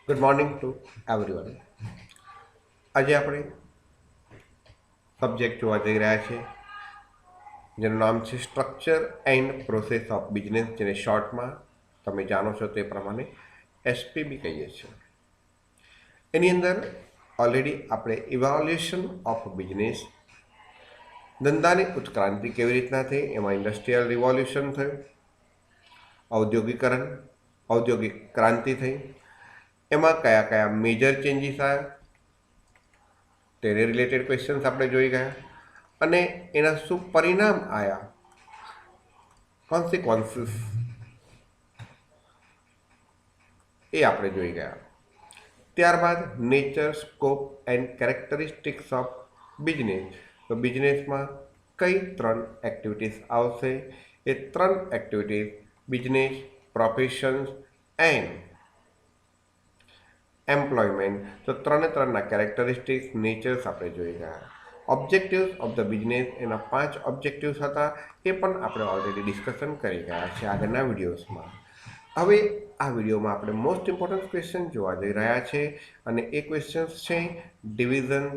Good morning to everyone. આજે આપણે subject જોવા જઈ રહ્યા છીએ જેનું નામ છે structure and process of business, જેને શોર્ટમાં તમે જાણો છો તે પ્રમાણે એસપીબી કહીએ છીએ. એની અંદર ઓલરેડી આપણે ઇવાલ્યુએશન ઓફ બિઝનેસ, ધંધાની ઉત્ક્રાંતિ કેવી રીતના થઈ, એમાં ઇન્ડસ્ટ્રીયલ રિવોલ્યુશન થયું, ઔદ્યોગિકરણ, ઔદ્યોગિક ક્રાંતિ થઈ, એમાં કયા કયા મેજર ચેન્જીસ આવ્યા તેને રિલેટેડ ક્વેશ્ચન્સ આપણે જોઈ ગયા, અને એના શું પરિણામ આવ્યા, કોન્સિક્વન્સીસ, એ આપણે જોઈ ગયા. ત્યારબાદ nature, scope and characteristics of business. તો બિઝનેસમાં કઈ 3 એક્ટિવિટીઝ આવશે, એ 3 activities business, professions and employment. તો 3 કેરેક્ટરિસ્ટિક્સ, નેચર્સ આપણે જોઈ ગયા. ઓબ્જેક્ટિવ્સ ઓફ ધ બિઝનેસ, એના 5 ઓબ્જેક્ટિવ્સ હતા, એ પણ આપણે ઓલરેડી ડિસ્કશન કરી ગયા છે આગળના વિડીયોઝમાં. હવે આ વિડીયોમાં આપણે મોસ્ટ ઇમ્પોર્ટન્ટ ક્વેશ્ચન જોવા જઈ રહ્યા છે, અને એ ક્વેશ્ચન્સ છે division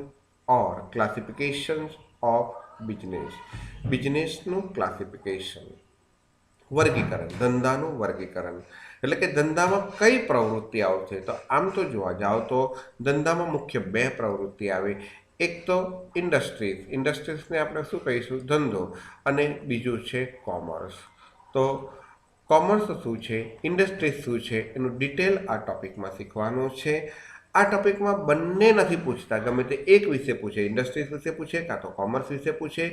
or classifications of business. બિઝનેસનું ક્લાસિફિકેશન, વર્ગીકરણ, ધંધાનું વર્ગીકરણ. એટલે કે ધંધામાં કઈ પ્રવૃત્તિ આવશે. તો આમ તો જોવા જાઓ તો ધંધામાં મુખ્ય 2 પ્રવૃત્તિ આવે. એક તો ઇન્ડસ્ટ્રીઝ, ઇન્ડસ્ટ્રીઝને આપણે શું કહીશું, ધંધો, અને બીજું છે કોમર્સ. તો કોમર્સ શું છે, ઇન્ડસ્ટ્રીઝ શું છે, એનું ડિટેલ આ ટોપિકમાં શીખવાનું છે. આ ટોપિકમાં બંને નથી પૂછતા, ગમે તે એક વિશે પૂછે, ઇન્ડસ્ટ્રીઝ વિશે પૂછે કાં તો કોમર્સ વિશે પૂછે,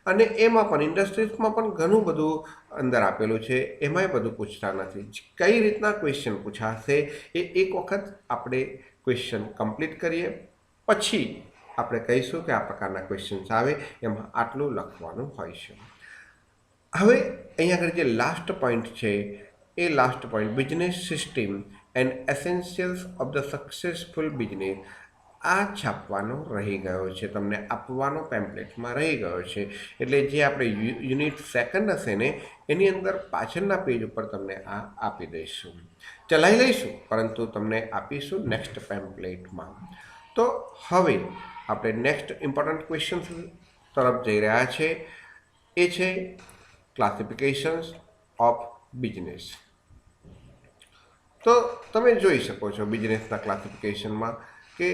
અને એમાં પણ ઇન્ડસ્ટ્રીઝમાં પણ ઘણું બધું અંદર આપેલું છે, એમાંય બધું પૂછતા નથી. કઈ રીતના ક્વેશ્ચન પૂછાશે એ એક વખત આપણે ક્વેશ્ચન કમ્પ્લીટ કરીએ, પછી આપણે કહીશું કે આ પ્રકારના ક્વેશ્ચન્સ આવે એમાં આટલું લખવાનું હોય છે. હવે અહીંયા આગળ જે લાસ્ટ પોઈન્ટ છે, એ last point business system and essentials of the successful business, આ છાપવાનો રહી ગયો છે, તમને આપવાનો પેમ્પલેટમાં રહી ગયો છે. એટલે જે આપણે યુનિટ સેકન્ડ હશે ને, એની અંદર પાછળના પેજ ઉપર તમને આ આપી દઈશું, ચલાવી લઈશું, પરંતુ તમને આપીશું નેક્સ્ટ પેમ્પલેટમાં. તો હવે આપણે નેક્સ્ટ ઇમ્પોર્ટન્ટ ક્વેશ્ચન તરફ જઈ રહ્યા છે, એ છે ક્લાસિફિકેશન્સ ઓફ બિઝનેસ. તો તમે જોઈ શકો છો બિઝનેસના ક્લાસિફિકેશનમાં કે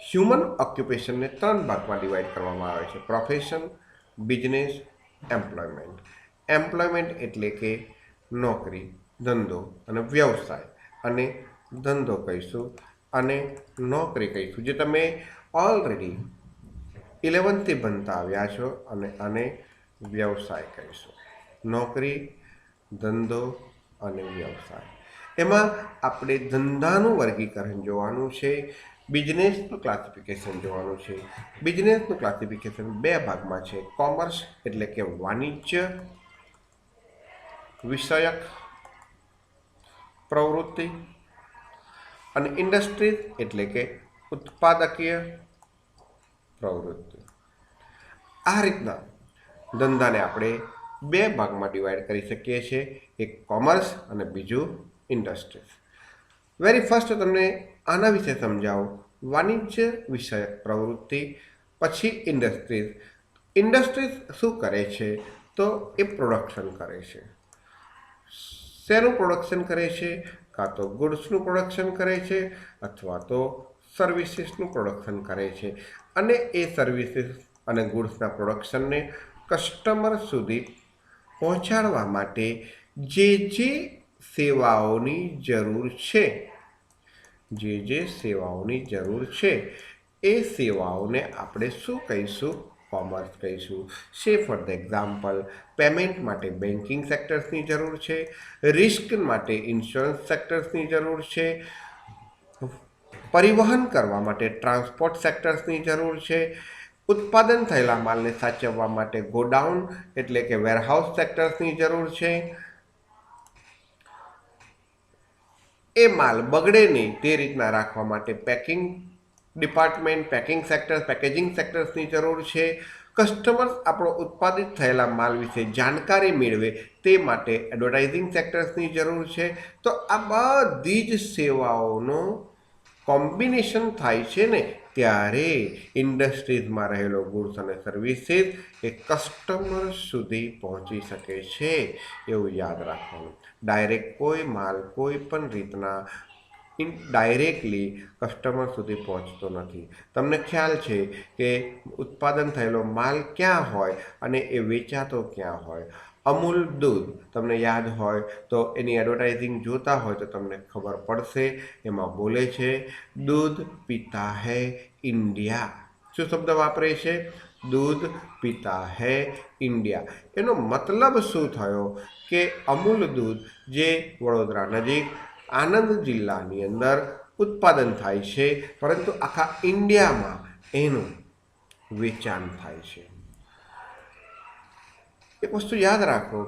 હ્યુમન ઓક્યુપેશનને 3 ભાગમાં ડિવાઈડ કરવામાં આવે છે: પ્રોફેશન, બિઝનેસ, એમ્પ્લોયમેન્ટ. એમ્પ્લોયમેન્ટ એટલે કે નોકરી, ધંધો અને વ્યવસાય, અને ધંધો કહીશું અને નોકરી કહીશું, જે તમે ઓલરેડી 11થી ભણતા આવ્યા છો, અને આને વ્યવસાય કહીશું. નોકરી, ધંધો અને વ્યવસાય. એમાં આપણે ધંધાનું વર્ગીકરણ જોવાનું છે, બિઝનેસનું ક્લાસિફિકેશન જોવાનું છે. બિઝનેસનું ક્લાસિફિકેશન 2 ભાગમાં છે: કોમર્સ એટલે કે વાણિજ્ય વિષયક પ્રવૃત્તિ, અને ઇન્ડસ્ટ્રીઝ એટલે કે ઉત્પાદકીય પ્રવૃત્તિ. આ રીતના ધંધાને આપણે 2 ભાગમાં ડિવાઈડ કરી શકીએ છીએ, એક કોમર્સ અને બીજું ઇન્ડસ્ટ્રીઝ. વેરી ફર્સ્ટ તમને આના વિશે સમજાવો, વાણિજ્ય વિષયક પ્રવૃત્તિ, પછી ઇન્ડસ્ટ્રીઝ. ઇન્ડસ્ટ્રીઝ શું કરે છે, તો એ પ્રોડક્શન કરે છે. શેનું પ્રોડક્શન કરે છે? કાં તો ગુડ્સનું પ્રોડક્શન કરે છે, અથવા તો સર્વિસીસનું પ્રોડક્શન કરે છે, અને એ સર્વિસીસ અને ગુડ્સના પ્રોડક્શનને કસ્ટમર સુધી પહોંચાડવા માટે જે સેવાઓની જરૂર છે, જે સેવાઓની જરૂર છે, એ સેવાઓને આપણે શું કહીશું? કોમર્સ કહીશું. સે ફોર ધ એક્ઝામ્પલ, પેમેન્ટ માટે બેન્કિંગ સેક્ટર્સની જરૂર છે, રિસ્ક માટે ઇન્સ્યોરન્સ સેક્ટર્સની જરૂર છે, પરિવહન કરવા માટે ટ્રાન્સપોર્ટ સેક્ટર્સની જરૂર છે, ઉત્પાદન થયેલા માલને સાચવવા માટે ગોડાઉન એટલે કે વેરહાઉસ સેક્ટર્સની જરૂર છે, એ માલ બગડે નહીં તે રીતના રાખવા માટે packing department, packing sector, packaging સેક્ટર્સની જરૂર છે, કસ્ટમર્સ આપણો ઉત્પાદિત થયેલા માલ વિશે જાણકારી મેળવે તે માટે એડવર્ટાઇઝિંગ સેક્ટર્સની જરૂર છે. તો આ બધી જ સેવાઓનો કોમ્બિનેશન થાય છે ને ત્યારે ઇન્ડસ્ટ્રીઝમાં રહેલો ગુડ્સ અને સર્વિસીસ એ કસ્ટમર સુધી પહોંચી શકે છે એવું યાદ રાખવાનું. ડાયરેક્ટ કોઈ માલ કોઈ પણ રીતના ડાયરેક્ટલી કસ્ટમર સુધી પહોંચતો નથી. તમને ખ્યાલ છે કે ઉત્પાદન થયેલો માલ ક્યાં હોય અને એ વેચાતો ક્યાં હોય. અમૂલ દૂધ તમને યાદ હોય તો એની એડવર્ટાઇઝિંગ જોતા હોય તો તમને ખબર પડશે. એમાં બોલે છે દૂધ પીતા હૈ ઇન્ડિયા. શું શબ્દ વાપરે છે? દૂધ પીતા હૈ ઇન્ડિયા. એનો મતલબ શું થયો કે અમૂલ દૂધ જે વડોદરા નજીક આણંદ જિલ્લાની અંદર ઉત્પાદન થાય છે, પરંતુ આખા ઇન્ડિયામાં એનું વેચાણ થાય છે. એક વસ્તુ યાદ રાખો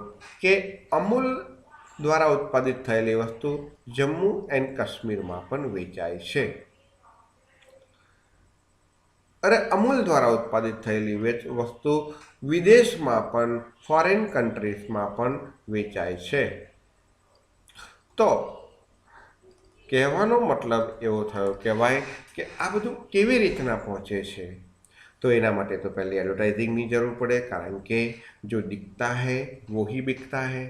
કે અમૂલ દ્વારા ઉત્પાદિત થયેલી વસ્તુ જમ્મુ એન્ડ કાશ્મીરમાં પણ વેચાય છે. અરે અમૂલ દ્વારા ઉત્પાદિત થયેલી વસ્તુ વિદેશમાં પણ ફોરેન કન્ટ્રીઝમાં પણ વેચાય છે. તો કહેવાનો મતલબ એવો થયો કહેવાય કે આ બધું કેવી રીતના પહોંચે છે. તો એના માટે તો પહેલી એડવર્ટાઇઝિંગની જરૂર પડે, કારણ કે જો દિખતા હૈ વો હી બિકતા હૈ.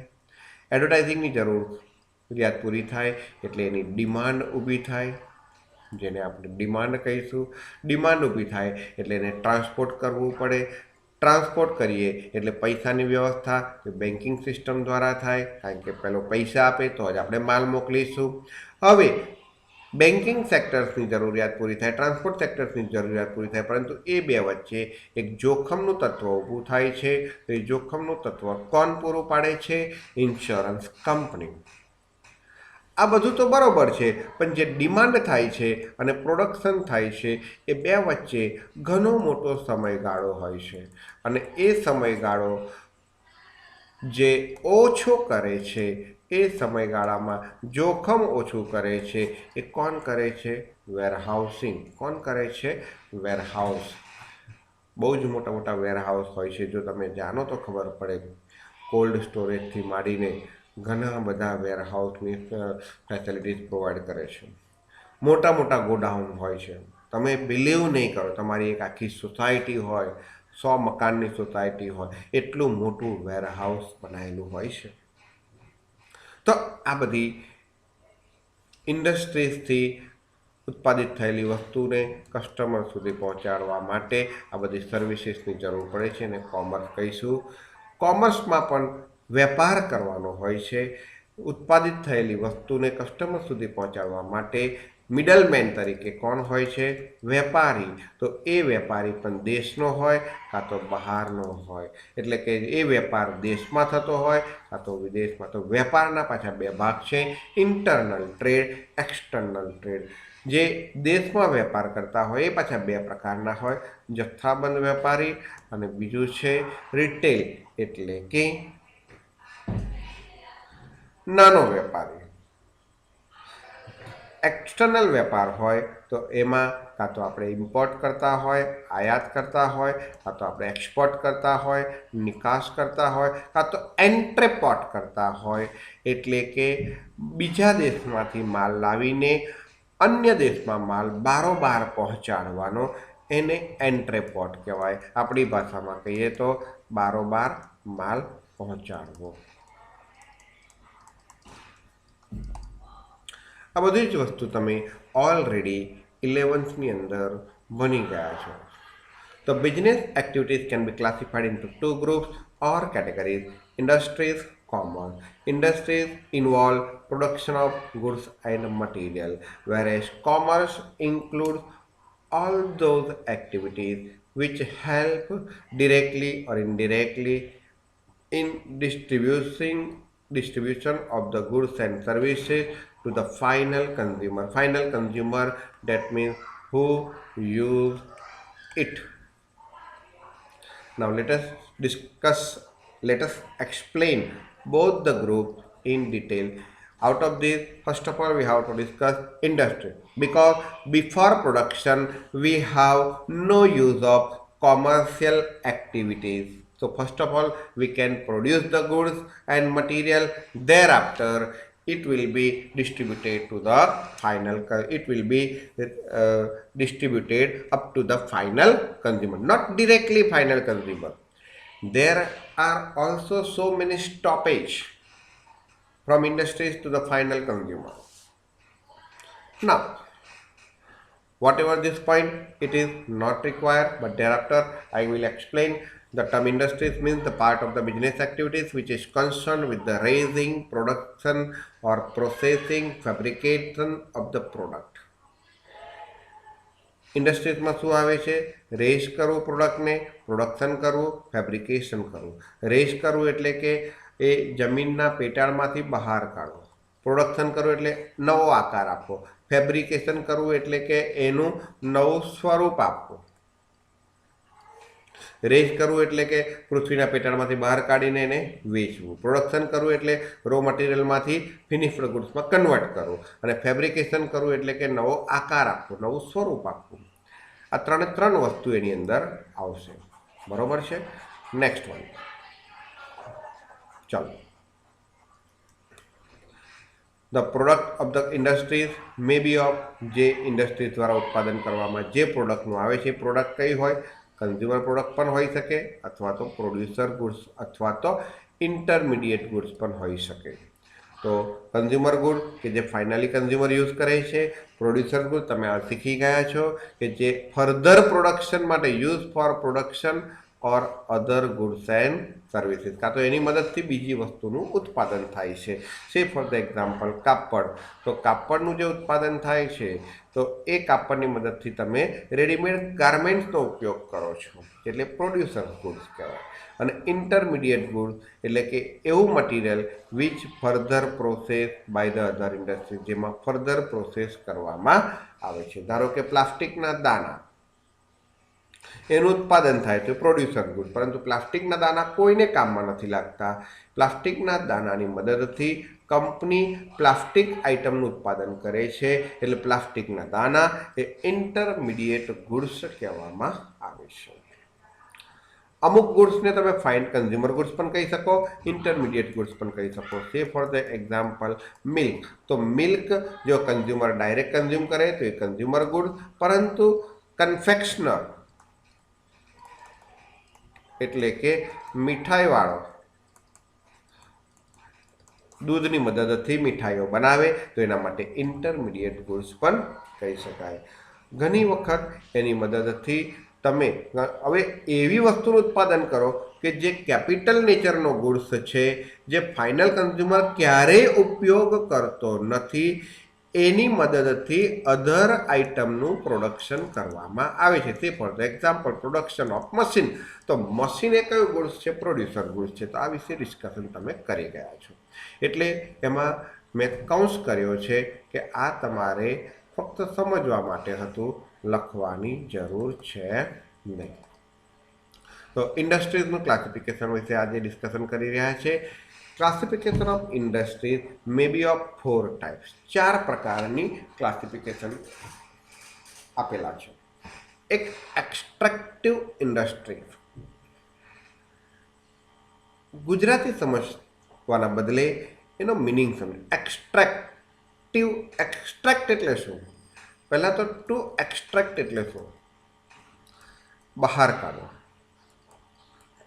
એડવર્ટાઇઝિંગની જરૂરિયાત પૂરી થાય એટલે એની ડિમાન્ડ ઊભી થાય, જેને આપણે ડિમાન્ડ કહીશું. ડિમાન્ડ ઊભી થાય એટલે એને ટ્રાન્સપોર્ટ કરવું પડે. ટ્રાન્સપોર્ટ કરીએ એટલે પૈસાની વ્યવસ્થા બેન્કિંગ સિસ્ટમ દ્વારા થાય, કારણ કે પહેલો પૈસા આપે તો જ આપણે માલ મોકલીશું. હવે બેન્કિંગ સેક્ટર્સની જરૂરિયાત પૂરી થાય, ટ્રાન્સપોર્ટ સેક્ટર્સની જરૂરિયાત પૂરી થાય, પરંતુ એ બે વચ્ચે એક જોખમનું તત્વ ઊભું થાય છે. તો એ જોખમનું તત્વ કોણ પૂરું પાડે છે? Insurance company. આ બધું તો બરાબર છે, પણ જે ડિમાન્ડ થાય છે અને પ્રોડક્શન થાય છે એ બે વચ્ચે ઘણો મોટો સમયગાળો હોય છે. અને એ સમયગાળો જે ઓછો કરે છે, એ સમયગાળામાં જોખમ ઓછું કરે છે. એ કોણ કરે છે? વેરહાઉસિંગ. કોણ કરે છે? વેરહાઉસ. બહુ જ મોટા મોટા વેરહાઉસ હોય છે. જો તમે જાણો તો ખબર પડે. કોલ્ડ સ્ટોરેજથી માંડીને ઘણા બધા વેરહાઉસની ફેસિલિટીઝ પ્રોવાઈડ કરે છે. મોટા મોટા ગોડાઉન હોય છે. તમે બિલીવ નહીં કરો, તમારી એક આખી સોસાયટી હોય, 100 મકાનની સોસાયટી હોય, એટલું મોટું વેરહાઉસ બનાવેલું હોય છે. તો આ બધી ઇન્ડસ્ટ્રીઝથી ઉત્પાદિત થયેલી વસ્તુને કસ્ટમર સુધી પહોંચાડવા માટે આ બધી સર્વિસીસની જરૂર પડે છે, અને કોમર્સ કહીશું. કોમર્સમાં પણ વેપાર કરવાનો હોય છે. ઉત્પાદિત થયેલી વસ્તુને કસ્ટમર સુધી પહોંચાડવા માટે મિડલમેન તરીકે કોણ હોય છે? વેપારી. તો એ વેપારી પણ દેશનો હોય કાં તો બહારનો હોય. એટલે કે એ વેપાર દેશમાં થતો હોય કાં તો વિદેશમાં. તો વેપારના પાછા બે ભાગ છે, ઇન્ટરનલ ટ્રેડ, એક્સટર્નલ ટ્રેડ. જે દેશમાં વેપાર કરતા હોય એ પાછા બે પ્રકારના હોય, જથ્થાબંધ વેપારી અને બીજું છે રિટેલ, એટલે કે નાનો વેપારી. એક્સટર્નલ વેપાર હોય તો એમાં કાં તો આપણે ઇમ્પોર્ટ કરતા હોય, આયાત કરતા હોય, કાં તો આપણે એક્સપોર્ટ કરતા હોય, નિકાસ કરતા હોય, કાં તો એન્ટ્રેપોર્ટ કરતા હોય. એટલે કે બીજા દેશમાંથી માલ લાવીને અન્ય દેશમાં માલ બારોબાર પહોંચાડવાનો, એને એન્ટ્રેપોર્ટ કહેવાય. આપણી ભાષામાં કહીએ તો બારોબાર માલ પહોંચાડવો. આ બધી જ વસ્તુ તમે ઓલરેડી 11thની અંદર ભણી ગયા છો. The business activities can be classified into two groups or categories: industries, commerce. Industries involve production of goods and material, whereas commerce includes all those activities which help directly or indirectly in distribution of the goods and services to the final consumer. Final consumer, that means who use it. Now let us explain both the groups in detail. Out of this, first of all, we have to discuss industry, because before production we have no use of commercial activities. So first of all, we can produce the goods and material. Thereafter, it will be distributed to the final, it will be distributed up to the final consumer, not directly final consumer. There are also so many stoppage from industries to the final consumer. Now, whatever this point, it is not required, but thereafter I will explain. The term industries means the part of the business activities which is concerned with the raising, production or processing, fabrication of the product. ઇન્ડસ્ટ્રીઝમાં શું આવે છે? Rays કરવું પ્રોડક્ટને, production કરવું, fabrication કરવું. Rays કરવું એટલે કે એ જમીનના પેટાળમાંથી બહાર કાઢવું. પ્રોડક્શન કરવું એટલે નવો આકાર આપવો. ફેબ્રિકેશન કરવું એટલે કે એનું નવું સ્વરૂપ આપવું. રેઝ કરવું એટલે કે પૃથ્વીના પેટાળમાંથી બહાર કાઢીને એને વેચવું. પ્રોડક્શન કરવું એટલે રો મટીરિયલમાંથી ફિનિશ્ડ ગુડ્સમાં કન્વર્ટ કરવું. અને ફેબ્રિકેશન કરવું એટલે કે નવો આકાર આપવો, નવું સ્વરૂપ આપવું. આ ત્રણ વસ્તુ એની અંદર આવશે. બરોબર છે? નેક્સ્ટ વન, ચાલો. The product of the industries may be of, જે ઇન્ડસ્ટ્રીઝ દ્વારા ઉત્પાદન કરવામાં જે પ્રોડક્ટનું આવે છે, પ્રોડક્ટ કઈ હોય? કન્ઝ્યુમર પ્રોડક્ટ પણ હોઈ શકે, અથવા તો પ્રોડ્યુસર ગુડ્સ, અથવા તો ઇન્ટરમીડિયેટ ગુડ્સ પણ હોઈ શકે. તો કન્ઝ્યુમર ગુડ કે જે ફાઇનલી કન્ઝ્યુમર યુઝ કરે છે. પ્રોડ્યુસર ગુડ તમે આ શીખી ગયા છો કે જે ફર્ધર પ્રોડક્શન માટે use for production or other goods and services, કાં તો એની મદદથી બીજી વસ્તુનું ઉત્પાદન થાય છે. સે ફોર ધ એક્ઝામ્પલ કાપડ. તો કાપડનું જે ઉત્પાદન થાય છે, તો એ કાપડની મદદથી તમે રેડીમેડ ગાર્મેન્ટ્સનો ઉપયોગ કરો છો, એટલે પ્રોડ્યુસર ગુડ્સ કહેવાય. અને ઇન્ટરમીડિયેટ ગુડ એટલે કે એવું material which further process by the other industry, જેમાં ફર્ધર પ્રોસેસ કરવામાં આવે છે. ધારો કે પ્લાસ્ટિકના દાણા, એનું ઉત્પાદન થાય તો પ્રોડ્યુસર ગુડ, પરંતુ પ્લાસ્ટિકના દાણા કોઈને કામમાં નથી લાગતા. પ્લાસ્ટિકના દાણાની મદદથી કંપની પ્લાસ્ટિક આઇટમનું ઉત્પાદન કરે છે, એટલે પ્લાસ્ટિકના દાણા એ ઇન્ટરમીડિયેટ ગુડ્સ કહેવામાં આવે છે. અમુક ગુડ્સને તમે ફાઇન કન્ઝ્યુમર ગુડ્સ પણ કહી શકો, ઇન્ટરમીડિયેટ ગુડ્સ પણ કહી શકો. સે ફોર ધ એક્ઝામ્પલ મિલ્ક. તો મિલ્ક જો કન્ઝ્યુમર ડાયરેક્ટ કન્ઝ્યુમ કરે તો એ કન્ઝ્યુમર ગુડ, પરંતુ કન્ફેક્શનર એટલે કે મીઠાઈવાળો દૂધની મદદથી મીઠાઈઓ બનાવે તો એના માટે ઇન્ટરમીડિયેટ ગુડ્સ પણ કહી શકાય. ઘણી વખત એની મદદથી તમે હવે એવી વસ્તુનું ઉત્પાદન કરો કે જે કેપિટલ નેચરનો ગુડ્સ છે, જે ફાઇનલ કન્ઝ્યુમર ક્યારેય ઉપયોગ કરતો નથી, એની મદદથી અધર આઇટમનું પ્રોડક્શન કરવામાં આવે છે. તે for the example production of machine. તો મશીન એ કયું ગુડ્સ છે? પ્રોડ્યુસર ગુડ્સ છે. તો આ વિશે ડિસ્કશન તમે કરી ગયા છો. એટલે એમાં મેં કૌંસ કર્યો છે કે આ તમારે ફક્ત સમજવા માટે હતું, લખવાની જરૂર છે નહીં. તો ઇન્ડસ્ટ્રીઝનું ક્લાસિફિકેશન વિશે આજે ડિસ્કશન કરી રહ્યા છે. Classification of industries may be of 4 types. 4 પ્રકારની ક્લાસિફિકેશન આપેલા છે. એક એક્સટ્રેક્ટિવ ઇન્ડસ્ટ્રી. ગુજરાતી સમજવાના બદલે એનો મિનિંગ સમજ. એક્સટ્રેક્ટિવ, એક્સટ્રેક્ટ એટલે શું? પહેલાં તો ટુ એક્સટ્રેક્ટ એટલે શું? બહાર કાઢવું.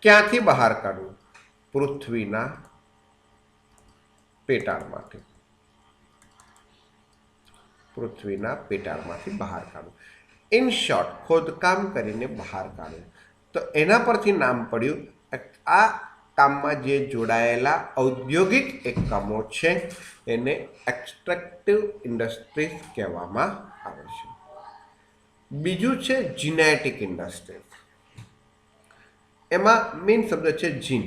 ક્યાંથી બહાર કાઢવું? પૃથ્વીના પેટાળમાંથી. પૃથ્વીના પેટાળમાંથી બહાર કાઢવું. ઇન શોર્ટ, ખોદકામ કરીને બહાર કાઢવું. તો એના પરથી નામ પડ્યું. આ કામમાં જે જોડાયેલા ઔદ્યોગિક એકમો છે એને એક્સટ્રેક્ટિવ ઇન્ડસ્ટ્રીઝ કહેવામાં આવે છે. બીજું છે જીનેટિક ઇન્ડસ્ટ્રીઝ. એમાં મેઇન શબ્દ છે જીન.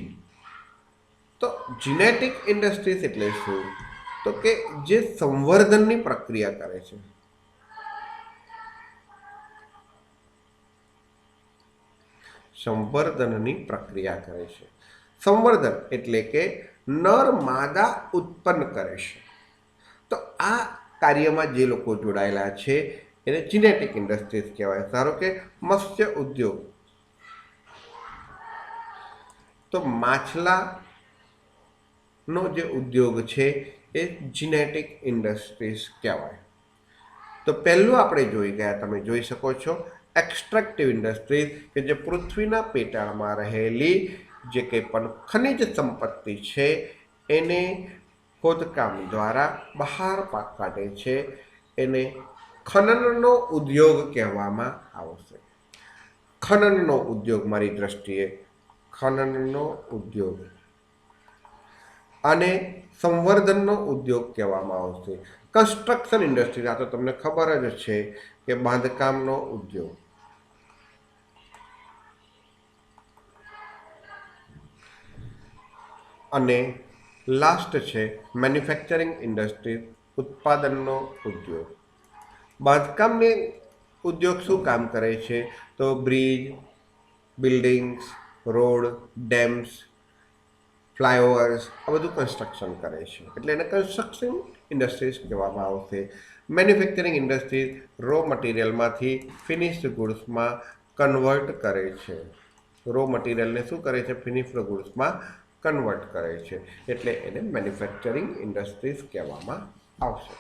તો જીનેટિક ઇન્ડસ્ટ્રીઝ એટલે શું? તો કે જે સંવર્ધનની પ્રક્રિયા કરે છે. સંવર્ધનની પ્રક્રિયા કરે છે. સંવર્ધન એટલે કે નર માદા ઉત્પન્ન કરે છે. તો આ કાર્યમાં જે લોકો જોડાયેલા છે એને જીનેટિક ઇન્ડસ્ટ્રીઝ કહેવાય. ધારો કે મત્સ્ય ઉદ્યોગ. તો માછલાનો જે ઉદ્યોગ છે એ જીનેટિક ઇન્ડસ્ટ્રીઝ કહેવાય. તો પહેલું આપણે જોઈ ગયા, તમે જોઈ શકો છો, એક્સ્ટ્રેક્ટિવ ઇન્ડસ્ટ્રીઝ કે જે પૃથ્વીના પેટાળમાં રહેલી જે કંઈ પણ ખનિજ સંપત્તિ છે એને ખોદકામ દ્વારા બહાર કાઢે છે, એને ખનનનો ઉદ્યોગ કહેવામાં આવશે. ખનનનો ઉદ્યોગ, મારી દ્રષ્ટિએ ખનનનો ઉદ્યોગ અને સંવર્ધનનો ઉદ્યોગ કહેવામાં આવશે. કન્સ્ટ્રક્શન ઇન્ડસ્ટ્રી, આ તો તમને ખબર જ છે કે બાંધકામનો ઉદ્યોગ. અને લાસ્ટ છે મેન્યુફેક્ચરિંગ ઇન્ડસ્ટ્રી, ઉત્પાદનનો ઉદ્યોગ. બાંધકામની ઉદ્યોગ શું કામ કરે છે? તો bridge, buildings, road, dams, flyovers, આ બધું કન્સ્ટ્રક્શન કરે છે, એટલે એને કન્સ્ટ્રક્શન ઇન્ડસ્ટ્રીઝ કહેવામાં આવશે. મેન્યુફેક્ચરિંગ ઇન્ડસ્ટ્રીઝ રો મટીરિયલમાંથી ફિનિશ્ડ ગુડ્સમાં કન્વર્ટ કરે છે. રો મટીરિયલને શું કરે છે? ફિનિશ્ડ ગુડ્સમાં કન્વર્ટ કરે છે, એટલે એને મેન્યુફેક્ચરિંગ ઇન્ડસ્ટ્રીઝ કહેવામાં આવશે.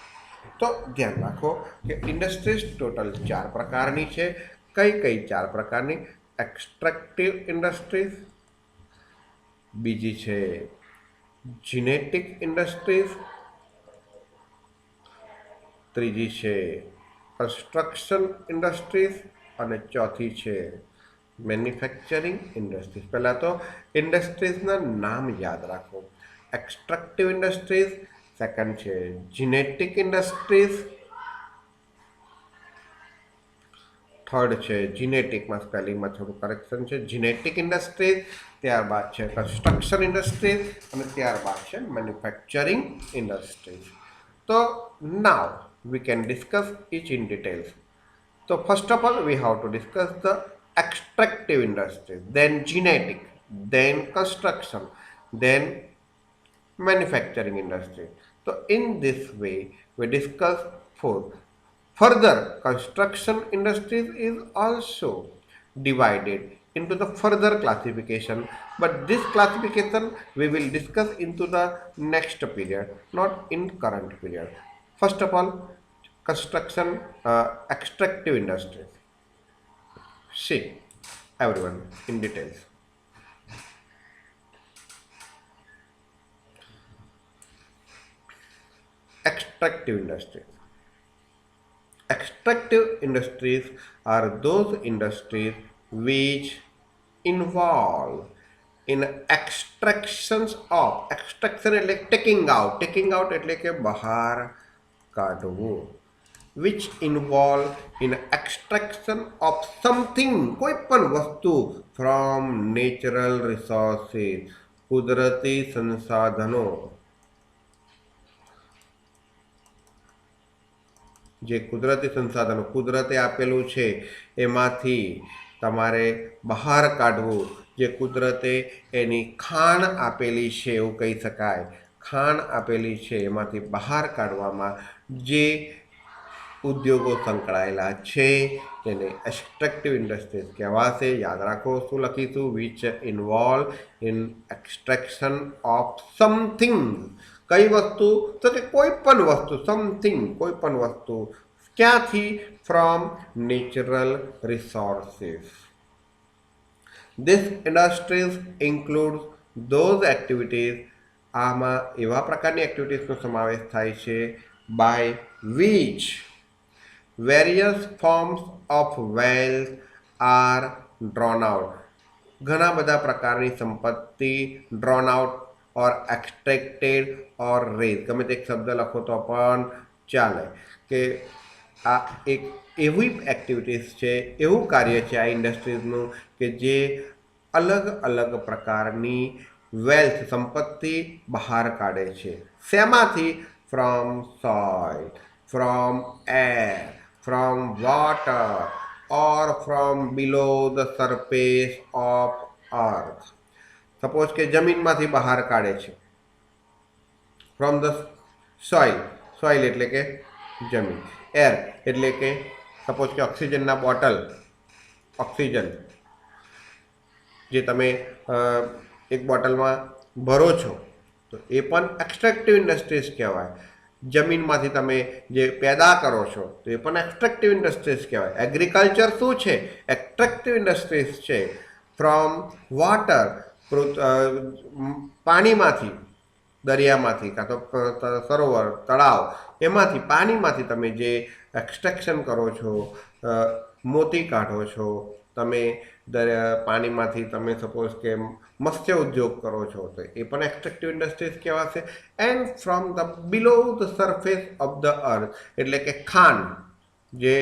તો ધ્યાન રાખો કે ઇન્ડસ્ટ્રીઝ ટોટલ 4 પ્રકારની છે. કઈ 4 પ્રકારની? એક્સ્ટ્રેક્ટિવ ઇન્ડસ્ટ્રીઝ, બીજી છે જીનેટિક ઇન્ડસ્ટ્રીઝ, ત્રીજી છે કન્સ્ટ્રક્શન ઇન્ડસ્ટ્રીઝ અને ચોથી છે મેન્યુફેક્ચરિંગ ઇન્ડસ્ટ્રીઝ. પહેલાં તો ઇન્ડસ્ટ્રીઝના નામ યાદ રાખો. એક્સ્ટ્રેક્ટિવ ઇન્ડસ્ટ્રીઝ, સેકન્ડ છે જીનેટિક ઇન્ડસ્ટ્રીઝ, થર્ડ છે જીનેટિકમાં સ્પેલિંગમાં થોડું કરેક્શન છે, જીનેટિક ઇન્ડસ્ટ્રીઝ, ત્યારબાદ છે કન્સ્ટ્રક્શન ઇન્ડસ્ટ્રીઝ અને ત્યારબાદ છે મેન્યુફેક્ચરિંગ ઇન્ડસ્ટ્રીઝ. તો નાવ we can discuss each in details. So first of all we have to discuss the extractive industry, then genetic, then construction, then manufacturing industry. So in this way we discuss four. Further, construction industries is also divided into the further classification, but this classification we will discuss into the next period, not in current period. First of all, construction extractive industries. See everyone in details. Extractive industries. Extractive industries are those industries which involve in extractions of, extraction એટલે taking out એટલે કે બહાર કાઢવું, which involve in extraction of something, કોઈ પણ વસ્તુ, from natural resources, કુદરતી સંસાધનો. જે કુદરતી સંસાધનો કુદરતે આપેલું છે એમાંથી તમારે બહાર કાઢવું. જે કુદરતે એની ખાણ આપેલી છે એવું કહી શકાય, ખાણ આપેલી છે એમાંથી બહાર કાઢવામાં જે ઉદ્યોગો સંકળાયેલા છે તેને એક્સ્ટ્રેક્ટિવ ઇન્ડસ્ટ્રીઝ કહેવાશે. યાદ રાખો શું લખીશું? Which involve in extraction of something. કઈ વસ્તુ? તો કે કોઈ પણ વસ્તુ, સમથિંગ, કોઈ પણ વસ્તુ. ક્યાંથી? From natural resources. This industries includes those activities, આમાં એવા પ્રકારની એક્ટિવિટીઝનો સમાવેશ થાય છે by which various forms of wealth are drawn out. ઘણા બધા પ્રકારની સંપત્તિ drawn out or extracted or raised, ગમે તે એક શબ્દ લખો તો પણ ચાલે, કે આ એક એવી એક્ટિવિટીઝ છે, એવું કાર્ય છે આ ઇન્ડસ્ટ્રીઝનું કે જે અલગ અલગ પ્રકારની વેલ્થ, સંપત્તિ બહાર કાઢે છે. શેમાંથી? From soil, from air, from water or from below the surface of earth. Suppose કે જમીનમાંથી બહાર કાઢે છે, ફ્રોમ ધ સોઇલ, સોઇલ એટલે કે જમીન, એર એટલે કે સપોઝ કે ઓક્સિજનના બોટલ, ઓક્સિજન જે તમે એક બોટલમાં ભરો છો તો એ પણ એક્સટ્રેક્ટિવ ઇન્ડસ્ટ્રીઝ કહેવાય. જમીનમાંથી તમે જે પેદા કરો છો તો એ પણ એક્સટ્રેક્ટિવ ઇન્ડસ્ટ્રીઝ કહેવાય. એગ્રીકલ્ચર શું છે? એક્સટ્રેક્ટિવ ઇન્ડસ્ટ્રીઝ છે. ફ્રોમ વોટર, પાણીમાંથી, દરિયામાંથી કાં તો સરોવર, તળાવ, એમાંથી પાણીમાંથી તમે જે એક્સટ્રેક્શન કરો છો, મોતી કાઢો છો, તમે પાણીમાંથી તમે સપોઝ કે મત્સ્ય ઉદ્યોગ કરો છો તો એ પણ એક્સટ્રેક્ટિવ ઇન્ડસ્ટ્રીઝ કહેવાશે. And from the below the surface of the earth, એટલે કે ખાન, જે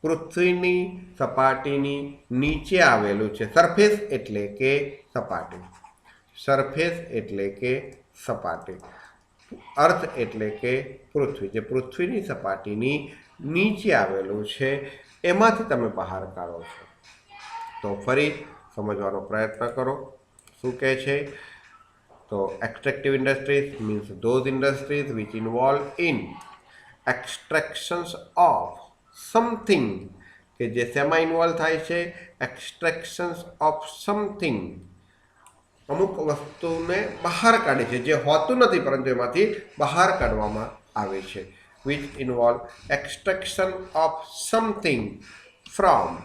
પૃથ્વીની સપાટીની નીચે આવેલું છે. સરફેસ એટલે કે સપાટી, સરફેસ એટલે કે સપાટી, અર્થ એટલે કે પૃથ્વી, જે પૃથ્વીની સપાટીની નીચે આવેલું છે એમાંથી તમે બહાર કાઢો છો. તો ફરી સમજવાનો પ્રયત્ન કરો શું કહે છે. તો extractive industries means those industries which involve in extractions of something, કે જે શેમાં ઇન્વોલ્વ થાય છે? એક્સટ્રેક્શન્સ ઓફ સમથિંગ, અમુક વસ્તુને બહાર કાઢે છે, જે હોતું નથી પરંતુ એમાંથી બહાર કાઢવામાં આવે છે. Which involve extraction of something from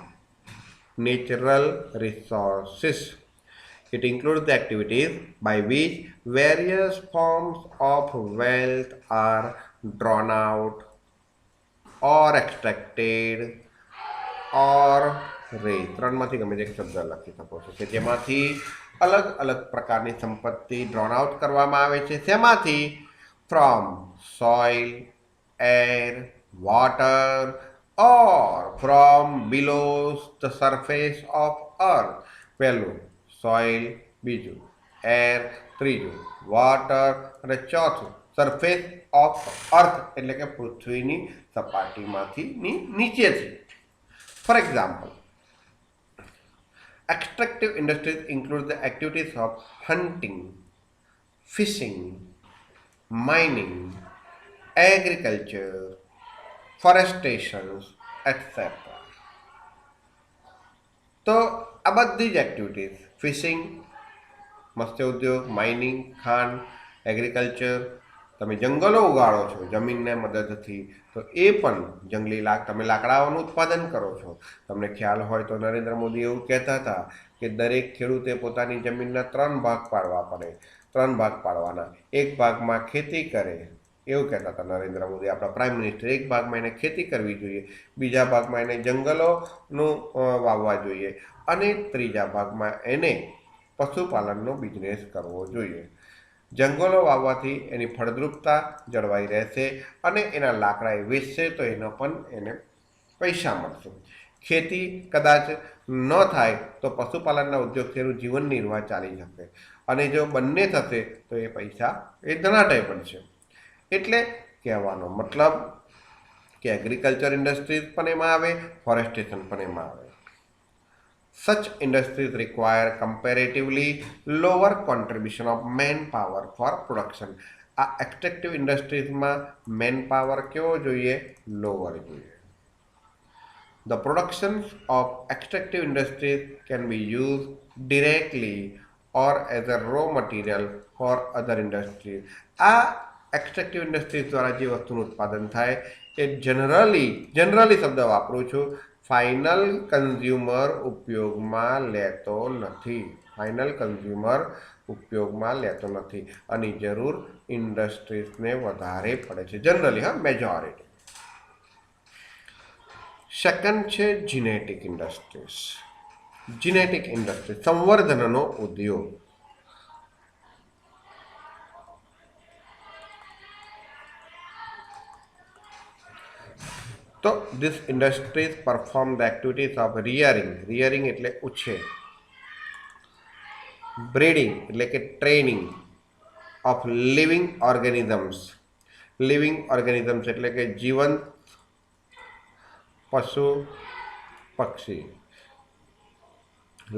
natural resources. It includes the activities by which various forms of wealth are drawn out or extracted or raised. ત્રણમાંથી ગમે તે એક શબ્દ લખી શકો છો કે જેમાંથી અલગ અલગ પ્રકારની સંપત્તિ ડ્રોન આઉટ કરવામાં આવે છે. શેમાંથી? From soil, air, water, or from below the surface of earth. પહેલું સોઇલ, બીજું એર, ત્રીજું વોટર અને ચોથું સરફેસ ઓફ અર્થ એટલે કે પૃથ્વીની સપાટીમાંથી નીચેથી. For example, extractive industries include the activities of hunting, fishing, mining, agriculture, forestations etcetera. તો આ બધી જ એક્ટિવિટીઝ, ફિશિંગ, મત્સ્ય ઉદ્યોગ, માઇનિંગ, ખાણ, એગ્રીકલ્ચર, તમે જંગલો ઉગાડો છો જમીનને મદદથી, તો એ પણ તમે લાકડાઓનું ઉત્પાદન કરો છો. તમને ખ્યાલ હોય તો નરેન્દ્ર મોદી એવું કહેતા હતા કે દરેક ખેડૂતે પોતાની જમીનના 3 ભાગ પાડવા પડે, 3 ભાગ પાડવાના. એક ભાગમાં ખેતી કરે, એવું કહેતા હતા નરેન્દ્ર મોદી, આપણા પ્રાઇમ મિનિસ્ટર. એક ભાગમાં એને ખેતી કરવી જોઈએ, બીજા ભાગમાં એને જંગલોનું વાવવા જોઈએ અને ત્રીજા ભાગમાં એને પશુપાલનનો બિઝનેસ કરવો જોઈએ. જંગલો વાવવાથી એની ફળદ્રુપતા જળવાઈ રહેશે અને એના લાકડા એ વેચશે તો એનો પણ એને પૈસા મળશે. ખેતી કદાચ ન થાય તો પશુપાલનના ઉદ્યોગથી એનું જીવન નિર્વાહ ચાલી શકે અને જો બંને થશે તો એ પૈસા એ ધનાઢ્ય પડશે. એટલે કહેવાનો મતલબ કે એગ્રીકલ્ચર ઇન્ડસ્ટ્રીઝ પણ એમાં આવે, ફોરેસ્ટેશન પણ એમાં આવે. Such industries require comparatively lower contribution of manpower for production. આ એક્સટ્રેક્ટિવ ઇન્ડસ્ટ્રીઝમાં મેનપાવર કેવો જોઈએ? લોઅર જોઈએ. The productions of extractive industries can be used directly or as a raw material for other industries. આ extractive industries દ્વારા જે વસ્તુનું ઉત્પાદન થાય એ જનરલી શબ્દ વાપરું છું, ફાઇનલ કન્ઝ્યુમર ઉપયોગમાં લેતો નથી. ફાઇનલ કન્ઝ્યુમર ઉપયોગમાં લેતો નથી. આની જરૂર ઇન્ડસ્ટ્રીઝને વધારે પડે છે જનરલી, મેજોરિટી. સેકન્ડ છે જીનેટિક ઇન્ડસ્ટ્રીઝ. જીનેટિક ઇન્ડસ્ટ્રી સંવર્ધનનો ઉદ્યોગ. તો this industries perform the activities of rearing એટલે ઉછેર, બ્રીડિંગ એટલે કે ટ્રેનિંગ ઓફ લિવિંગ ઓર્ગેનિઝમ્સ એટલે કે જીવંત પશુ પક્ષી,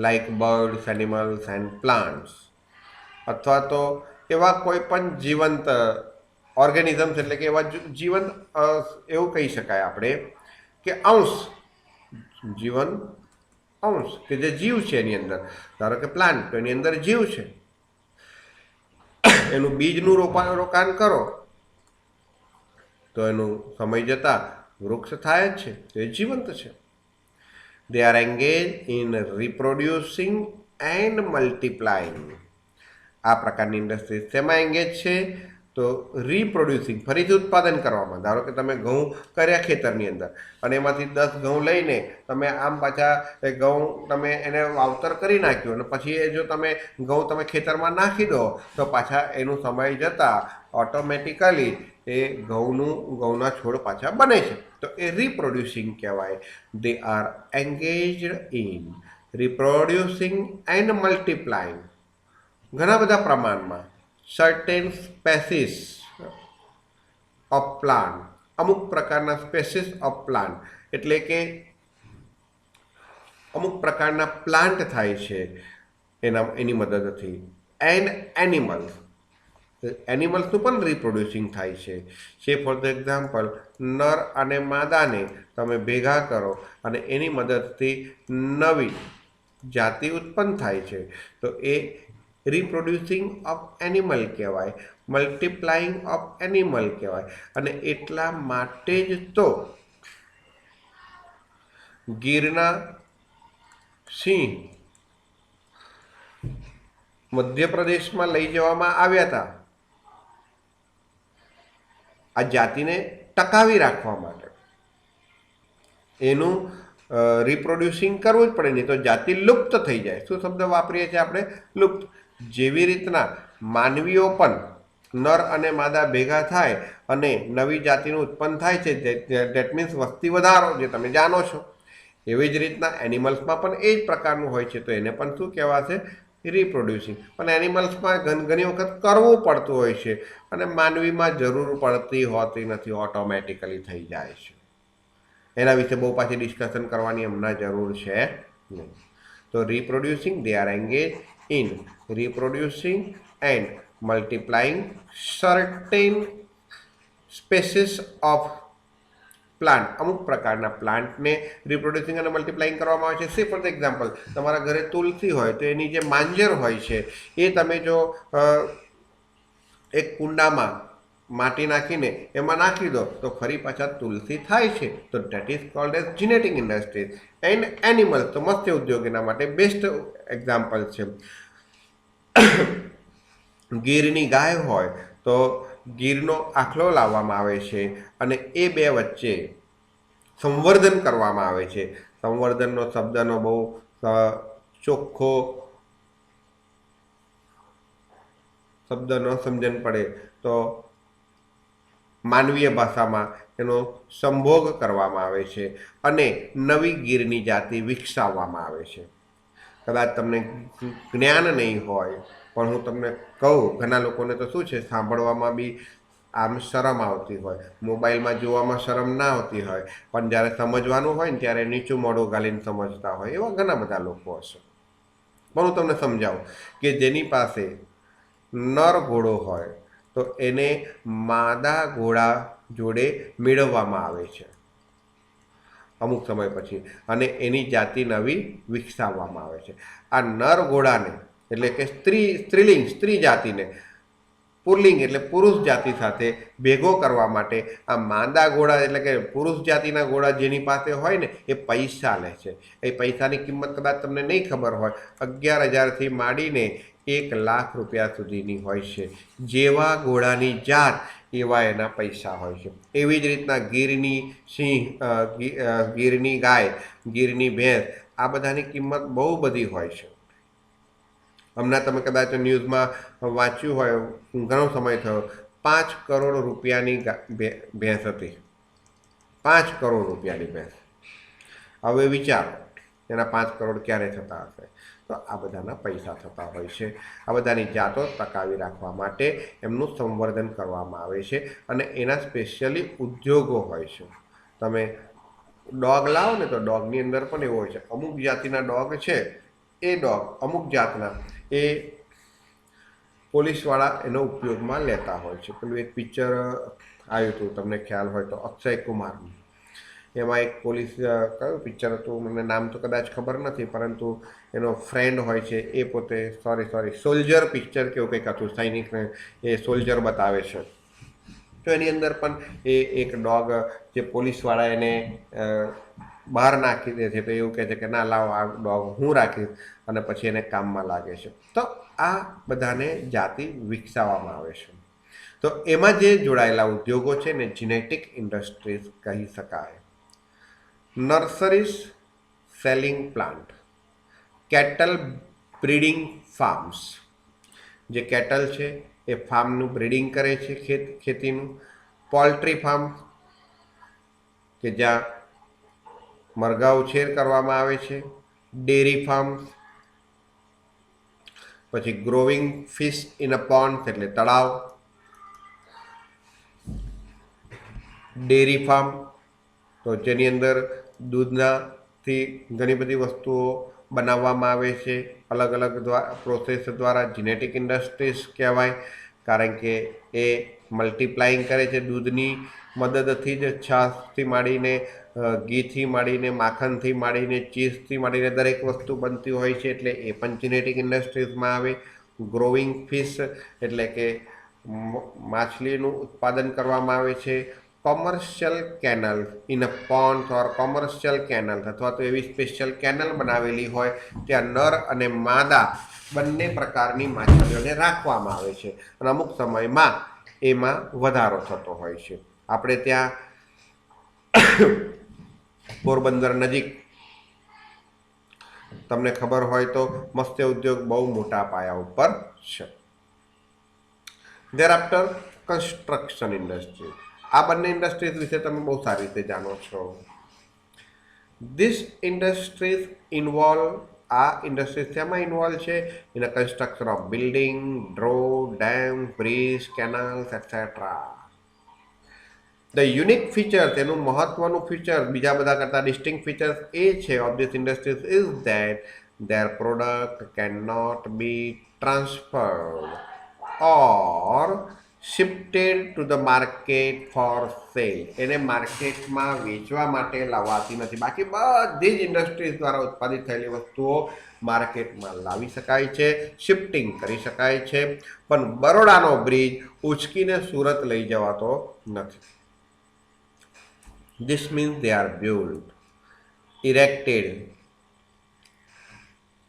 like birds, animals and plants, અથવા તો એવા કોઈ પણ જીવંત ઓર્ગેનિઝમ્સ એટલે કે એવા જીવંત, એવું કહી શકાય આપણે કે અંશ કે જે જીવ છે એની અંદર. ધારો કે પ્લાન્ટ, તો એની અંદર જીવ છે. એનું બીજનું રોકાણ કરો તો એનું સમય જતાં વૃક્ષ થાય જ છે, તો એ જીવંત છે. They are engage in reproducing and multiplying. આ પ્રકારની ઇન્ડસ્ટ્રી શેમાં એંગેજ છે? તો રીપ્રોડ્યુસિંગ, ફરીથી ઉત્પાદન કરવામાં. ધારો કે તમે ઘઉં કર્યા ખેતરની અંદર અને એમાંથી 10 ઘઉં લઈને તમે આમ પાછા એ ઘઉં તમે એને વાવતર કરી નાખ્યું અને પછી એ જો તમે ઘઉં તમે ખેતરમાં નાખી દો તો પાછા એનું સમય જતાં ઓટોમેટિકલી એ ઘઉંના છોડ પાછા બને છે. તો એ રીપ્રોડ્યુસિંગ કહેવાય. They are engaged in reproducing and multiplying. ઘણા બધા પ્રમાણમાં સર્ટેન સ્પેસીસ ઓફ પ્લાન્ટ, અમુક પ્રકારના સ્પેસીસ ઓફ પ્લાન્ટ એટલે કે અમુક પ્રકારના પ્લાન્ટ થાય છે એની મદદથી. એન્ડ એનિમલ્સ, એનિમલ્સનું પણ રિપ્રોડ્યુસિંગ થાય છે. સે ફોર ધ એક્ઝામ્પલ, નર અને માદાને તમે ભેગા કરો અને એની મદદથી નવી જાતિ ઉત્પન્ન થાય છે, તો એ રિપ્રોડ્યુસિંગ ઓફ એનિમલ કહેવાય, મલ્ટીપ્લાઇંગ ઓફ એનિમલ કહેવાય. અને એટલા માટે જ તો ગીરના સિંહ મધ્યપ્રદેશમાં લઈ જવામાં આવ્યા હતા આ જાતિને ટકાવી રાખવા માટે. એનું રિપ્રોડ્યુસિંગ કરવું જ પડે, નહીં તો જાતિ લુપ્ત થઈ જાય. શું શબ્દ વાપરીએ છીએ આપણે? લુપ્ત. જેવી રીતના માનવીઓ પણ નર અને માદા ભેગા થાય અને નવી જાતિનું ઉત્પન્ન થાય છે, ધેટ મીન્સ વસ્તી વધારો, જે તમે જાણો છો. એવી જ રીતના એનિમલ્સમાં પણ એ જ પ્રકારનું હોય છે, તો એને પણ શું કહેવાશે? રિપ્રોડ્યુસિંગ. પણ એનિમલ્સમાં ઘણી વખત કરવું પડતું હોય છે અને માનવીમાં જરૂર પડતી હોતી નથી, ઓટોમેટિકલી થઈ જાય છે. એના વિશે બહુ પાછી ડિસ્કશન કરવાની હમણાં જરૂર છે નહીં. તો reproducing, they are engage in reproducing and multiplying certain species of plant. અમુક પ્રકારના પ્લાન્ટને રિપ્રોડ્યુસિંગ અને મલ્ટીપ્લાઇંગ કરવામાં આવે છે. સે ફોર ધ એક્ઝામ્પલ, તમારા ઘરે તુલસી હોય તો એની જે માંજર હોય છે એ તમે જો એક કુંડામાં માટી નાખીને એમાં નાખી દો તો ફરી પાછા તુલસી થાય છે. તો that is called as genetic industries. And animals, તો મત્સ્ય ઉદ્યોગ એના માટે બેસ્ટ એક્ઝામ્પલ છે. ગીરની ગાય હોય તો ગીરનો આખલો લાવવામાં આવે છે અને એ બે વચ્ચે સંવર્ધન કરવામાં આવે છે. સંવર્ધનનો શબ્દનો બહુ ચોખ્ખો શબ્દ ન સમજણ પડે તો માનવીય ભાષામાં એનો સંભોગ કરવામાં આવે છે અને નવી ગીરની જાતિ વિકસાવવામાં આવે છે. કદાચ તમને જ્ઞાન નહીં હોય પણ હું તમને કહું, ઘણા લોકોને તો શું છે, સાંભળવામાં બી આમ શરમ આવતી હોય, મોબાઈલમાં જોવામાં શરમ ના આવતી હોય, પણ જ્યારે સમજવાનું હોય ને ત્યારે નીચું મોઢું ગાલીને સમજતા હોય, એવા ઘણા બધા લોકો હશે. પણ હું તમને સમજાવું કે જેની પાસે નર ઘોડો હોય તો એને માદા ઘોડા જોડે મેળવવામાં આવે છે અમુક સમય પછી અને એની જાતિ નવી વિકસાવવામાં આવે છે. આ નર ઘોડાને એટલે કે સ્ત્રી જાતિને પુલ્લિંગ એટલે પુરુષ જાતિ સાથે ભેગો કરવા માટે આ માદા ઘોડા એટલે કે પુરુષ જાતિના ઘોડા જેની પાસે હોય ને એ પૈસા લે છે. એ પૈસાની કિંમત કદાચ તમને નહીં ખબર હોય, 11,000થી માંડીને 1,00,000 રૂપિયા સુધીની હોય છે. જેવા ઘોડાની જાત એવા એના પૈસા હોય છે. એવી જ રીતના ગીરની સિંહ, ગીરની ગાય, ગીરની ભેંસ, આ બધાની કિંમત બહુ બધી હોય છે. હમણાં તમે કદાચ ન્યૂઝમાં વાંચ્યું હોય, ઘણો સમય થયો, 5 કરોડ રૂપિયાની ભેંસ હતી. 5 કરોડ રૂપિયાની ભેંસ. હવે વિચારો એના 5 કરોડ ક્યારે થતા હશે? તો આ બધાના પૈસા થતા હોય છે. આ બધાની જાતો ટકાવી રાખવા માટે એમનું સંવર્ધન કરવામાં આવે છે અને એના સ્પેશિયલી ઉદ્યોગો હોય છે. તમે ડોગ લાવો ને તો ડોગની અંદર પણ એવો હોય છે. અમુક જાતિના ડોગ છે, એ ડોગ અમુક જાતના એ પોલીસવાળા એનો ઉપયોગમાં લેતા હોય છે. પેલું એક પિક્ચર આવ્યું હતું, તમને ખ્યાલ હોય તો, અક્ષય કુમારનું, એમાં એક પોલીસ કયું પિક્ચર હતું મને નામ તો કદાચ ખબર નથી, પરંતુ એનો ફ્રેન્ડ હોય છે એ પોતે સોરી સોલ્જર પિક્ચર કેવું કંઈક હતું, સૈનિકને એ સોલ્જર બતાવે છે. તો એની અંદર પણ એ એક ડોગ જે પોલીસવાળા એને બહાર નાખી દે છે, તો એવું કહે છે કે ના લાવો આ ડોગ હું રાખીશ, અને પછી એને કામમાં લાગે છે. તો આ બધાને જાતિ વિકસાવવામાં આવે છે. તો એમાં જે જોડાયેલા ઉદ્યોગો છે ને જીનેટિક ઇન્ડસ્ટ્રીઝ કહી શકાય. Nurseries selling plant, cattle breeding farms, જે કેટલ છે એ ફાર્મનું બ્રીડિંગ કરે છે ખેતીનું. પોલ્ટ્રી ફાર્મ કે જ્યાં મરઘા ઉછેર કરવામાં આવે છે. ડેરી ફાર્મ, પછી growing fish in a pond એટલે તળાવ. ડેરી ફાર્મ તો જેની અંદર દૂધનાથી ઘણી બધી વસ્તુઓ બનાવવામાં આવે છે અલગ અલગ પ્રોસેસ દ્વારા. જીનેટિક ઇન્ડસ્ટ્રીઝ કહેવાય, કારણ કે એ મલ્ટીપ્લાઇંગ કરે છે દૂધની મદદથી જ. છાશથી માંડીને ઘીથી માંડીને માખણથી માંડીને ચીઝથી માંડીને દરેક વસ્તુ બનતી હોય છે, એટલે એ પણ જીનેટિક ઇન્ડસ્ટ્રીઝમાં આવે. ગ્રોવિંગ ફિશ એટલે કે માછલીનું ઉત્પાદન કરવામાં આવે છે. Commercial canal in a pond or commercial canal, અથવા તો એવી સ્પેશિયલ કેનલ બનાવેલી હોય ત્યાં નર અને માદા બંને પ્રકારની માછલીઓને રાખવામાં આવે છે, અને અમુક સમયમાં એમાં વધારો થતો હોય છે. આપણે ત્યાં પોરબંદર નજીક તમને ખબર હોય તો મત્સ્ય ઉદ્યોગ બહુ મોટા પાયા ઉપર છે. thereafter કન્સ્ટ્રક્શન ઇન્ડસ્ટ્રી, આ બંને ઇન્ડસ્ટ્રીઝ વિશે તમે બહુ સારી રીતે જાણો છો. ધીસ ઇન્ડસ્ટ્રીઝ ઇન્વોલ્વ, આ ઇન્ડસ્ટ્રીઝ શેમાં ઇન્વોલ્વ છે? In a construction of building, road, dam, bridge, કેનાલ્સ etcetera. The unique features, એનું મહત્વનું ફીચર બીજા બધા કરતાં ડિસ્ટિંગ ફીચર્સ એ છે of this industries is that their product cannot be transferred or shifted to the market for sale. એને માર્કેટમાં વેચવા માટે લાવાતી નથી. બાકી બધી જ ઇન્ડસ્ટ્રીઝ દ્વારા ઉત્પાદિત થયેલી વસ્તુઓ માર્કેટમાં લાવી શકાય છે, શિફ્ટિંગ કરી શકાય છે, પણ બરોડાનો બ્રિજ ઉચકીને સુરત લઈ જવાતો નથી. This means they are built, erected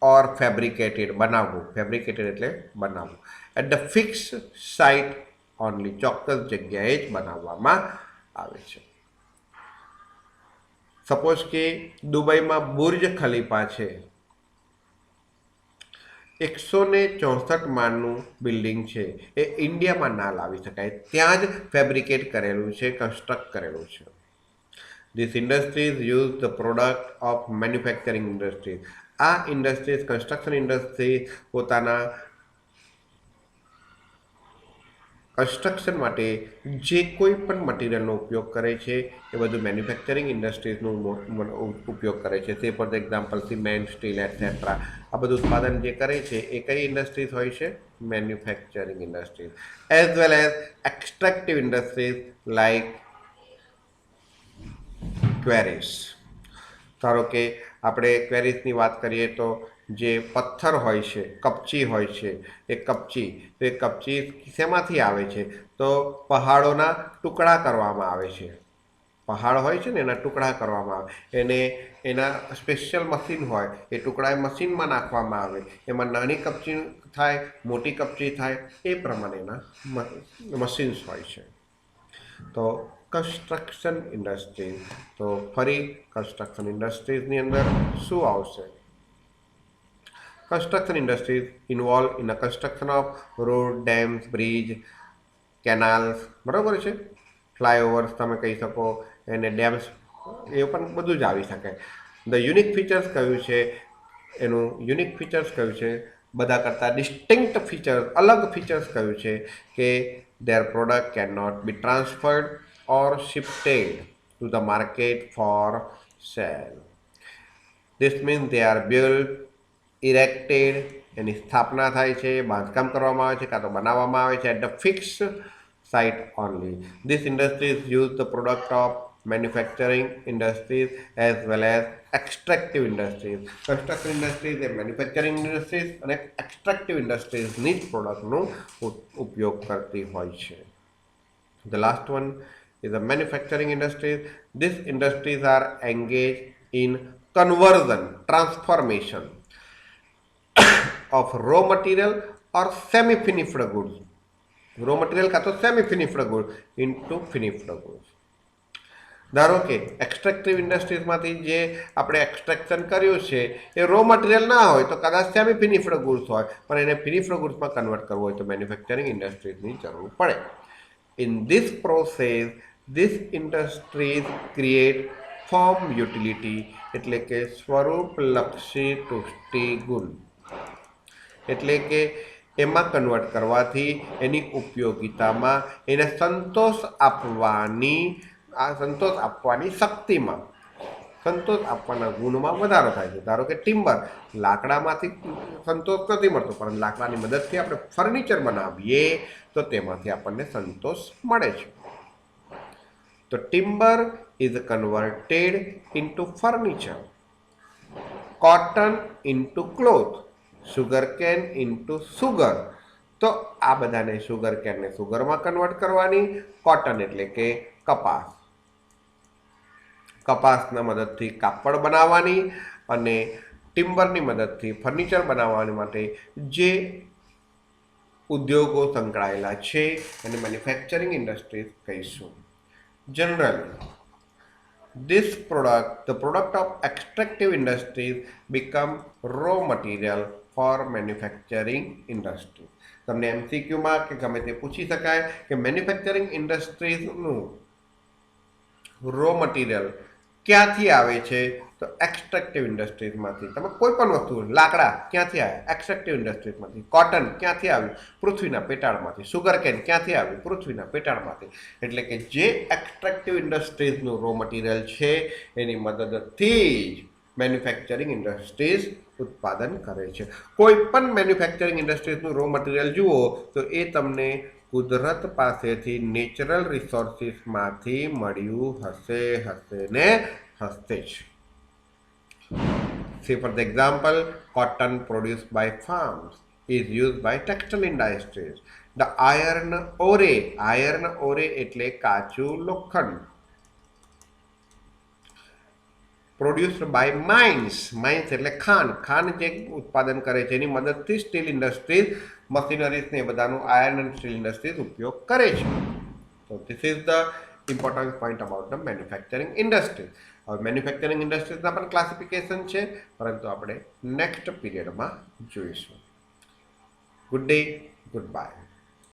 or fabricated, બનાવવું. ફેબ્રિકેટેડ એટલે બનાવવું. At the fix site only, ચોક્કસ જગ્યાએ જ બનાવવામાં આવે છે. સપોઝ કે દુબઈમાં બુર્જ ખલીફા છે, 164 માળનું બિલ્ડિંગ છે, એ ઇન્ડિયામાં ના લાવી શકાય, ત્યાં જ ફેબ્રિકેટ કરેલું છે, કન્સ્ટ્રક્ટ કરેલું છે. These industries use the product of manufacturing industries. આ ઇન્ડસ્ટ્રીઝ, કન્સ્ટ્રક્શન ઇન્ડસ્ટ્રી પોતાના કન્સ્ટ્રક્શન માટે જે કોઈ પણ મટીરિયલનો ઉપયોગ કરે છે એ બધું મેન્યુફેક્ચરિંગ ઇન્ડસ્ટ્રીઝનું ઉપયોગ કરે છે. તે for example cement, steel etcetera, આ બધું ઉત્પાદન જે કરે છે એ કઈ ઇન્ડસ્ટ્રીઝ હોય છે? Manufacturing industries. As well as extractive industries like queries. ધારો કે આપણે ક્વેરીઝની વાત કરીએ તો જે પથ્થર હોય છે, કપચી હોય છે, એ કપચી શેમાંથી આવે છે? તો પહાડોના ટુકડા કરવામાં આવે છે. પહાડ હોય છે ને એના ટુકડા કરવામાં આવે, એને એના સ્પેશિયલ મશીન હોય, એ ટુકડા એ મશીનમાં નાખવામાં આવે, એમાં નાની કપચી થાય, મોટી કપચી થાય, એ પ્રમાણેના મશીન્સ હોય છે. તો કન્સ્ટ્રક્શન ઇન્ડસ્ટ્રી, તો ફરી કન્સ્ટ્રક્શન ઇન્ડસ્ટ્રીઝની અંદર શું આવશે? Construction industries involve in a construction off road, dams, bridge, કેનાલ્સ, બરાબર છે, ફ્લાયઓવર્સ તમે કહી શકો, એને ડેમ્સ, એ પણ બધું જ આવી શકે. ધ યુનિક ફીચર્સ કયું છે? એનું યુનિક ફીચર્સ કયું છે? બધા કરતાં ડિસ્ટિંક્ટ ફીચર્સ, અલગ ફીચર્સ કયું છે? કે their product cannot be transferred or shifted to the market for sale. This means they are built, erected, એની સ્થાપના થાય છે, બાંધકામ કરવામાં આવે છે, કાં તો બનાવવામાં આવે છે at the fix site only. This industries use the product of manufacturing industries as well as extractive industries. Construction industries A manufacturing industries અને extractive industries ની જ પ્રોડક્ટનો ઉપયોગ કરતી હોય છે. The last one is the manufacturing industries. These industries are engaged in conversion, transformation of raw material or semi-finished goods. Raw material કાં તો semi-finished goods into finished goods. ધારો કે એક્સ્ટ્રેક્ટિવ ઇન્ડસ્ટ્રીઝમાંથી જે આપણે એક્સ્ટ્રેક્શન કર્યું છે એ રો મટીરિયલ ના હોય તો કદાચ સેમી ફિનિશ્ડ ગુડ્સ હોય, પણ એને ફિનિશ્ડ ગુડ્સમાં કન્વર્ટ કરવું હોય તો મેન્યુફેક્ચરિંગ ઇન્ડસ્ટ્રીઝની જરૂર પડે. In this process this industries create form utility એટલે કે સ્વરૂપલક્ષી પુષ્ટિ ગુણ, એટલે કે એમાં કન્વર્ટ કરવાથી એની ઉપયોગિતામાં એને સંતોષ આપવાની શક્તિમાં, સંતોષ આપવાના ગુણમાં વધારો થાય છે. ધારો કે ટિમ્બર, લાકડામાંથી સંતોષ નથી મળતો, પરંતુ લાકડાની મદદથી આપણે ફર્નિચર બનાવીએ તો તેમાંથી આપણને સંતોષ મળે છે. તો timber is converted into furniture, cotton into cloth, sugar can into sugar. તો આ બધાને સુગર કેનને સુગરમાં કન્વર્ટ કરવાની, કોટન એટલે કે કપાસ, કપાસના મદદથી કાપડ બનાવવાની અને ટિમ્બરની મદદથી ફર્નિચર બનાવવાની માટે જે ઉદ્યોગો સંકળાયેલા છે એને મેન્યુફેક્ચરિંગ ઇન્ડસ્ટ્રીઝ કહીશું. Generally this product, the product of extractive industries become raw material for manufacturing industry. તમને એમસીક્યુમાં કે ગમે તે પૂછી શકાય કે મેન્યુફેક્ચરિંગ ઇન્ડસ્ટ્રીઝનું રો મટીરિયલ ક્યાંથી આવે છે, તો એક્સ્ટ્રેક્ટિવ ઇન્ડસ્ટ્રીઝમાંથી. તમે કોઈ પણ વસ્તુ, લાકડા ક્યાંથી આવ્યા, એક્સ્ટ્રેક્ટિવ ઇન્ડસ્ટ્રીઝમાંથી. કોટન ક્યાંથી આવ્યું, પૃથ્વીના પેટાળમાંથી. સુગર કેન ક્યાંથી આવ્યું, પૃથ્વીના પેટાળમાંથી. એટલે કે જે એક્સ્ટ્રેક્ટિવ ઇન્ડસ્ટ્રીઝનું રો મટીરિયલ છે એની મદદથી જ મેન્યુફેક્ચરિંગ ઇન્ડસ્ટ્રીઝ ઉત્પાદન કરે છે. કોઈ પણ મેન્યુફેક્ચરિંગ ઇન્ડસ્ટ્રીઝનું રો મટીરિયલ જુઓ તો એ તમને કુદરત પાસેથી નેચરલ રિસોર્સિસમાંથી મળ્યું હશે જ. See for the example, cotton produced by farms is used by textile industries. The iron ore એટલે કાચું લોખંડ, produced by mines એટલે ખાન જે ઉત્પાદન કરે છે એની મદદથી સ્ટીલ ઇન્ડસ્ટ્રીઝ, મશીનરીઝ ને બધાનું આયર્ન એન્ડ સ્ટીલ ઇન્ડસ્ટ્રીઝ ઉપયોગ કરે છે. તો this is the important point about the manufacturing industry. હવે મેન્યુફેક્ચરિંગ ઇન્ડસ્ટ્રીઝના પણ ક્લાસિફિકેશન છે, પરંતુ આપણે નેક્સ્ટ પીરિયડમાં જોઈશું. Good day, good bye.